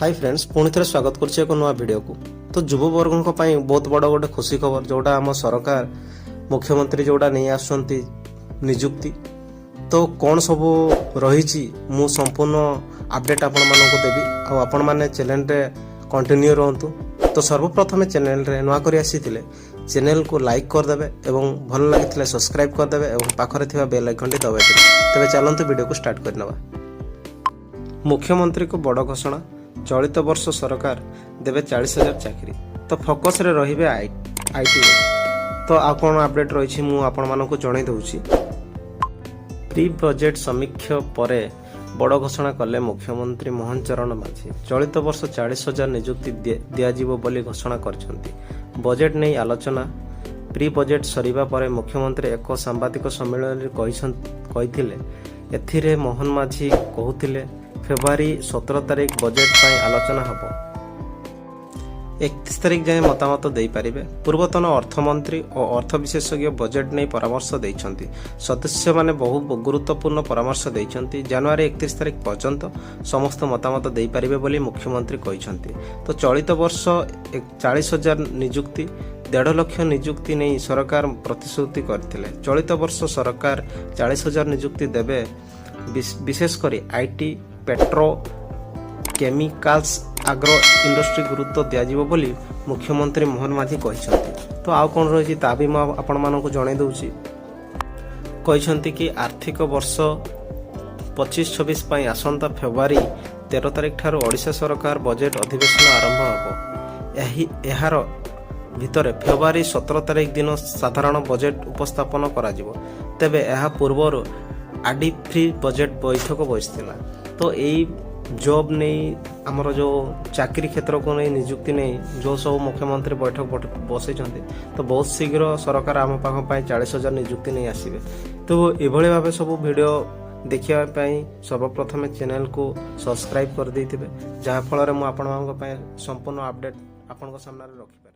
Hi friends पुणी थे स्वागत कर एक नुआ वीडियो को। तो युववर्गों बहुत बड़ गोटे खुशी खबर जोटा आम सरकार मुख्यमंत्री जोटा नहीं आसुंती निजुक्ति तो कौन सब रही मु संपूर्ण अपडेट आपण मानक देवी आपण माने चैनल रे कंटिन्यू रहंतु। तो सर्वप्रथम चैनल रे नुआ करी आसीथिले चैनल को लाइक करदेवे एवं भल लगी सब्सक्राइब करदेवे एवं पाखरे थिबा बेल आइकन टी दबाइ देबे। तबे चलंतु वीडियो को स्टार्ट करनवा। मुख्यमंत्री को बड़ घोषणा, चलित वर्ष सरकार देवे 40,000 चाकरी। तो फोकस रे रहिबे आईटी। तो आ कोन अपडेट रही मु आपण मानक जणाई दउची। प्री बजेट समीक्षा परे बड़ घोषणा कले मुख्यमंत्री मोहन चरण माझी। चलित वर्ष 40,000 नियुक्ति दियाजिबो बोली घोषणा करछंती। बजेट नहीं आलोचना। प्री बजेट सरीबा परे मुख्यमंत्री एक सांबादिक सम्मेलन कहिथिले। एथिरे मोहन माझी कहूथिले फेब्रुआरी 17 तारिख बजेट पाई आलोचना हबो। 31 तारिख जाए मतामत दे पारिबे। पूर्वतन अर्थमंत्री और अर्थ विशेषज्ञ बजेट नहीं परामर्श देइछंती। सदस्य माने बहु गुरुत्वपूर्ण परामर्श देइछंती। जनवरी 31 तारिख पर्यंत समस्त मतामत दे पारिबे बोली मुख्यमंत्री कहिछंती। तो चलित वर्ष 40,000 नियुक्ति 1.5 लाख नियुक्ति नहीं सरकार प्रतिश्रुति करथिले। चलित वर्ष सरकार 40,000 नियुक्ति देबे। विशेषकर आईटी, पेट्रो केमिकल्स, आग्रो इंडस्ट्री गुरुत्व दियाजिबो बोली मुख्यमंत्री मोहन माझी कहिसंती। तो आउ कोन रही ता भी मैं आपण मानक जणाई दउची। कहिसंती कि आर्थिक वर्ष 25-26 पई आसंता फेब्रुआरी 13 तारिख ठार ओडिशा सरकार बजेट अधिवेशन आरंभ हबो। एहार भितरे फेब्रुआरी 17 तारिख दिन साधारण बजेट उपस्थापन करा जिवो। तेबे एहा पूर्वर आडी फ्री बजेट बैठक बसिथिला। तो यही जॉब नहीं आमर जो चाकरी क्षेत्र को नहीं नियुक्ति नहीं जो सब मुख्यमंत्री बैठक बसई तो बहुत शीघ्र सरकार आम पाख 40,000 नियुक्ति नहीं आसबे। तो यह भाव सब वीडियो देखापी सर्वप्रथम चैनल को सब्सक्राइब कर देथिबे, जहाँ फल में संपूर्ण अपडेट आपण सामने रखी।